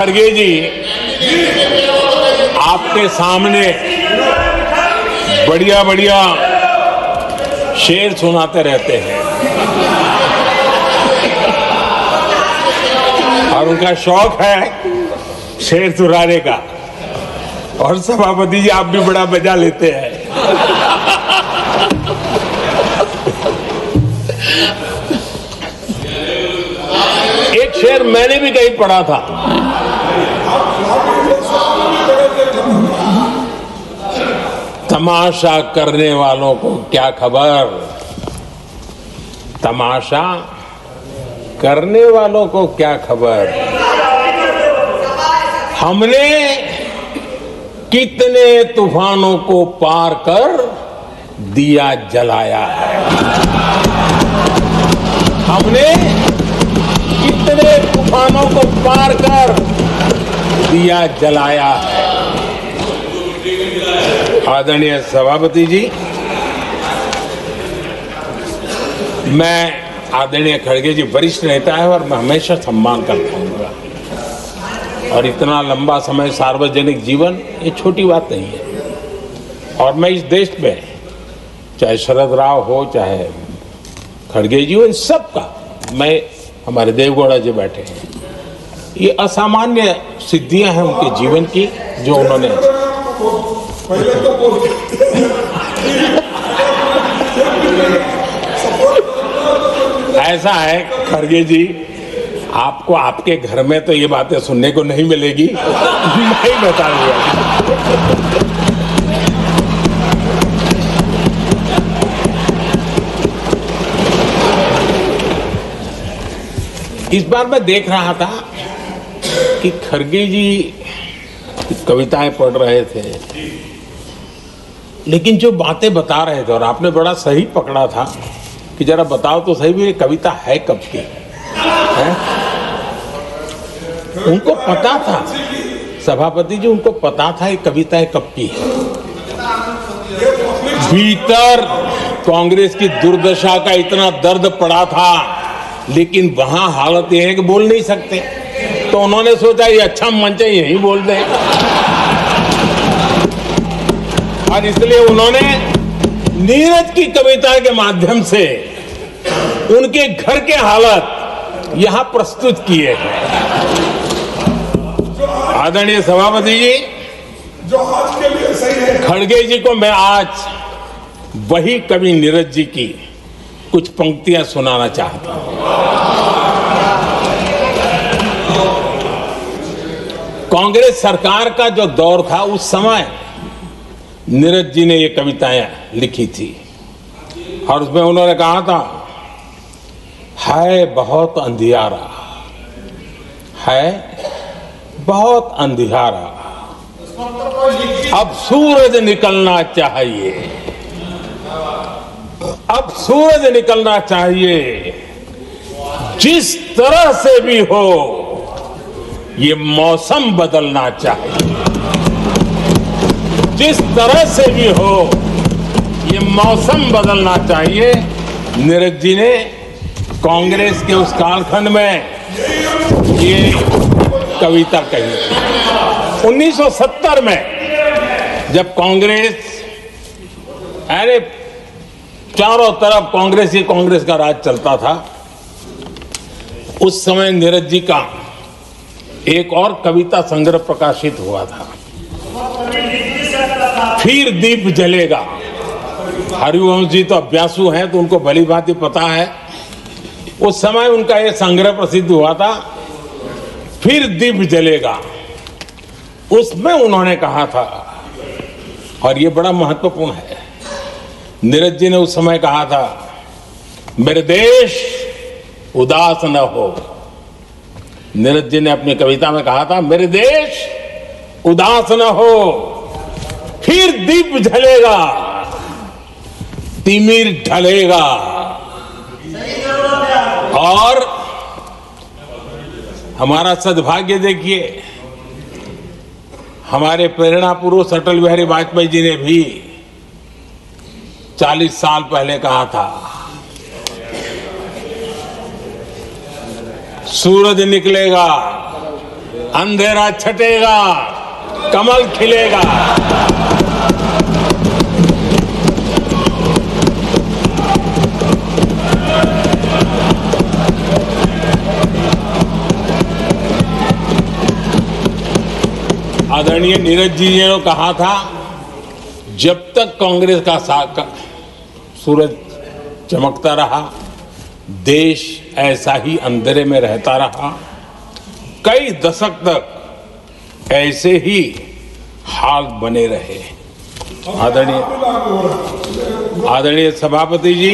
खड़गे जी आपके सामने बढ़िया बढ़िया शेर सुनाते रहते हैं और उनका शौक है शेर सुनाने का। और सभापति जी आप भी बड़ा मजा लेते हैं। एक शेर मैंने भी कहीं पढ़ा था, तमाशा करने वालों को क्या खबर, तमाशा करने वालों को क्या खबर, हमने कितने तूफानों को पार कर दिया जलाया है, हमने कितने तूफानों को पार कर दिया जलाया है। आदरणीय सभापति जी, मैं आदरणीय खड़गे जी वरिष्ठ नेता है और मैं हमेशा सम्मान करता हूँ और इतना लंबा समय सार्वजनिक जीवन ये छोटी बात नहीं है। और मैं इस देश में चाहे शरद राव हो चाहे खड़गे जी हो, इन सब का मैं, हमारे देवगौड़ा जी बैठे हैं, ये असामान्य सिद्धियां हैं उनके जीवन की जो उन्होंने ऐसा है खड़गे जी, आपको आपके घर में तो ये बातें सुनने को नहीं मिलेगी, मैं ही बता दूंगा। इस बार मैं देख रहा था कि खड़गे जी कविताएं पढ़ रहे थे, लेकिन जो बातें बता रहे थे और आपने बड़ा सही पकड़ा था कि जरा बताओ तो सही भी ये कविता है कब की है? उनको पता था, सभापति जी उनको पता था ये कविताएं कब की है। भीतर कांग्रेस की दुर्दशा का इतना दर्द पड़ा था, लेकिन वहां हालत यह है कि बोल नहीं सकते, तो उन्होंने सोचा ये अच्छा मंच है यही बोल दें, और इसलिए उन्होंने नीरज की कविता के माध्यम से उनके घर के हालत यहां प्रस्तुत किए हैं। आदरणीय सभापति जी, जो आज के लिए सही है, खड़गे जी को मैं आज वही कवि नीरज जी की कुछ पंक्तियां सुनाना चाहता हूं। कांग्रेस सरकार का जो दौर था उस समय नीरज जी ने ये कविताएं लिखी थी और उसमें उन्होंने कहा था, है बहुत अंधियारा, है बहुत अंधियारा, अब सूरज निकलना चाहिए, अब सूरज निकलना चाहिए, जिस तरह से भी हो ये मौसम बदलना चाहिए, जिस तरह से भी हो ये मौसम बदलना चाहिए। नीरज जी ने कांग्रेस के उस कालखंड में ये कविता कही। 1970 में जब कांग्रेस, अरे चारों तरफ कांग्रेस का राज चलता था, उस समय नीरज जी का एक और कविता संग्रह प्रकाशित हुआ था, फिर दीप जलेगा। हरिवंश जी तो अभ्यासु हैं तो उनको भली भांति पता है, उस समय उनका यह संग्रह प्रसिद्ध हुआ था, फिर दीप जलेगा। उसमें उन्होंने कहा था, और यह बड़ा महत्वपूर्ण है, नीरज जी ने उस समय कहा था, मेरे देश उदास न हो। नीरज जी ने अपनी कविता में कहा था, मेरे देश उदास न हो, फिर दीप जलेगा, तिमिर ढलेगा। और हमारा सद्भाग्य देखिए, हमारे प्रेरणा पुरुष अटल बिहारी वाजपेयी जी ने भी 40 साल पहले कहा था, सूरज निकलेगा अंधेरा छटेगा, कमल खिलेगा। आदरणीय नीरज जी ने कहा था, जब तक कांग्रेस का सूरज चमकता रहा, देश ऐसा ही अंधेरे में रहता रहा। कई दशक तक ऐसे ही हाल बने रहे। आदरणीय सभापति जी,